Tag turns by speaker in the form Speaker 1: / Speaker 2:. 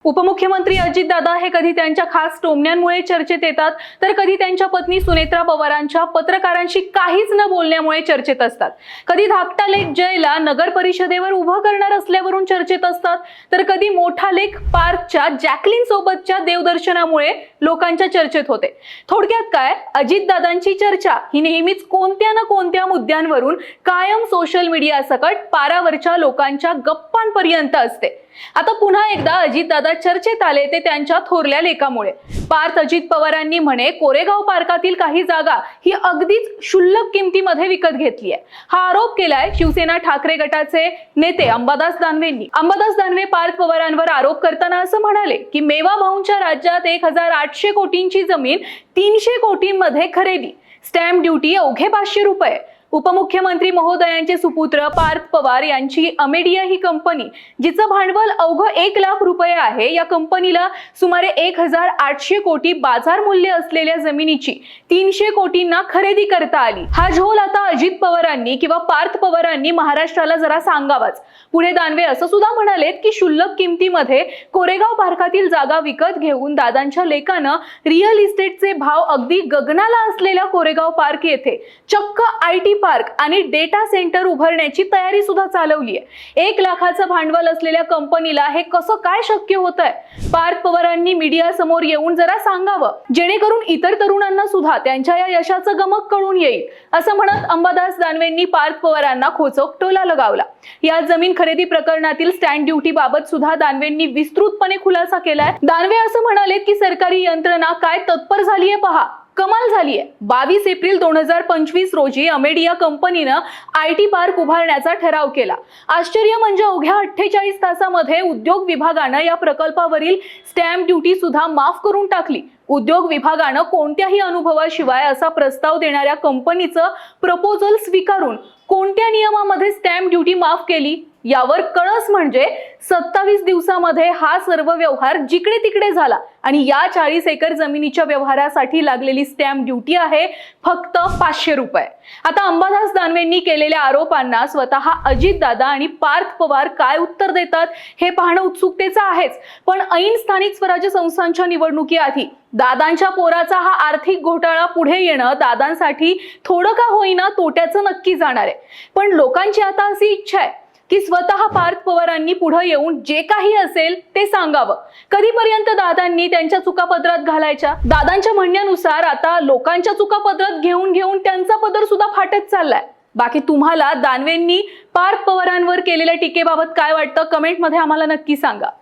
Speaker 1: उपमुख्यमंत्री अजितदादा हे कधी त्यांच्या खास टोमण्यांमुळे चर्चेत येतात, तर कधी त्यांच्या पत्नी सुनेत्रा पवारांच्या पत्रकारांशी काहीच न बोलण्यामुळे चर्चेत असतात. कधी धाकटा लेख जयला नगर परिषदेवर उभं करणार असल्यावरून चर्चेत असतात, तर कधी मोठा लेख पार्थच्या जॅकलिन सोबतच्या देवदर्शनामुळे लोकांच्या चर्चेत होते. थोडक्यात काय, अजितदादांची चर्चा ही नेहमीच कोणत्या ना कोणत्या मुद्द्यांवरून कायम सोशल मीडिया सकट पारावरच्या लोकांच्या गप्पांपर्यंत असते. आता पुन्हा एकदा अजितदादा चर्चेत आले ते त्यांच्या थोरल्या लेखामुळे. पार्थ अजित पवारांनी म्हणे कोरेगाव पार्कातील काही जागा ही अगदीच क्षुल्लक किमतीमध्ये विकत घेतली आहे. हा आरोप केलाय शिवसेना ठाकरे गटाचे नेते अंबादास दानवेंनी. अंबादास दानवे पार्थ पवारांवर आरोप करताना असं म्हणाले की मेवा भाऊंच्या राज्यात 1800 कोटींची जमीन 300 कोटींमध्ये खरेदी, स्टॅम्प ड्युटी अवघे 500 रुपये. उपमुख्यमंत्री महोदयांचे सुपुत्र पार्थ पवार यांची अमेडिया ही कंपनी, जिचं भांडवल अवघं 1 लाख रुपये आहे, या कंपनीला सुमारे 1800 कोटी बाजार मूल्य असलेल्या जमिनीची 300 कोटींना खरेदी करता आली. हा झोल आता अजित पवारांनी किंवा पार्थ पवारांनी महाराष्ट्राला जरा सांगावाच. पुढे दानवे असं सुद्धा म्हणालेत की क्षुल्लक किमतीमध्ये कोरेगाव पार्कातील जागा विकत घेऊन दादांच्या लेखानं रिअल इस्टेटचे भाव अगदी गगनाला असलेल्या कोरेगाव पार्क येथे चक्क IT पार्क आणि डेटा सेंटर उभारण्याची तयारी सुद्धा चालवली आहे. 1 लाखाचं भांडवल असलेल्या कंपनीला हे कसं काय शक्य होतंय? पार्थ पवारांनी मीडिया समोर येऊन जरा सांगावं, जेणेकरून इतर तरुणांना सुद्धा त्यांच्या या यशाचं गमक कळून येईल, असं म्हणत अंबादास दानवेंनी पार्थ पवारांना खोचक टोला लगावला. या जमीन खरेदी प्रकरणातील स्टॅम्प ड्युटी बाबत सुद्धा दानवेंनी विस्तृतपणे खुलासा केलाय. दानवे असं म्हणाले की सरकारी यंत्रणा काय तत्पर झालीये पहा, कमाल झालीये. 22 एप्रिल 2025 रोजी अमेडिया कंपनीनं IT पार्क उभारण्याचा ठराव केला. आश्चर्य म्हणजे अवघ्या 48 तासामध्ये उद्योग विभागानं या प्रकल्पावरील स्टॅम्प ड्युटी सुद्धा माफ करून टाकली. उद्योग विभागानं कोणत्याही अनुभवाशिवाय असा प्रस्ताव देणाऱ्या कंपनीचं प्रपोजल स्वीकारून कोणत्या नियमामध्ये स्टॅम्प ड्युटी माफ केली, यावर कळस म्हणजे 27 दिवसामध्ये हा सर्व व्यवहार जिकडे तिकडे झाला. आणि या 40 एकर जमिनीच्या व्यवहारासाठी लागलेली स्टॅम्प ड्युटी आहे फक्त 500 रुपये. आता अंबादास दानवेंनी केलेल्या आरोपांना स्वतः अजितदादा आणि पार्थ पवार काय उत्तर देतात हे पाहणं उत्सुकतेचं आहेच. पण ऐन स्थानिक स्वराज्य संस्थांच्या निवडणुकीआधी दादांच्या पोराचा हा आर्थिक घोटाळा पुढे येणं दादांसाठी थोडं का होईना तोट्याचं नक्की जाणार आहे. पण लोकांची आता अशी इच्छा आहे की स्वतः पार्थ पवारांनी पुढे येऊन जे काही असेल ते सांगावं. कधीपर्यंत दादांनी त्यांच्या चुका पदरात घालायच्या? दादांच्या म्हणण्यानुसार आता लोकांच्या चुका पदरात घेऊन घेऊन त्यांचा पदर सुद्धा फाटत चाललाय. बाकी तुम्हाला दानवेंनी पार्थ पवारांवर केलेल्या टीकेबाबत काय वाटतं? कमेंटमध्ये आम्हाला नक्की सांगा.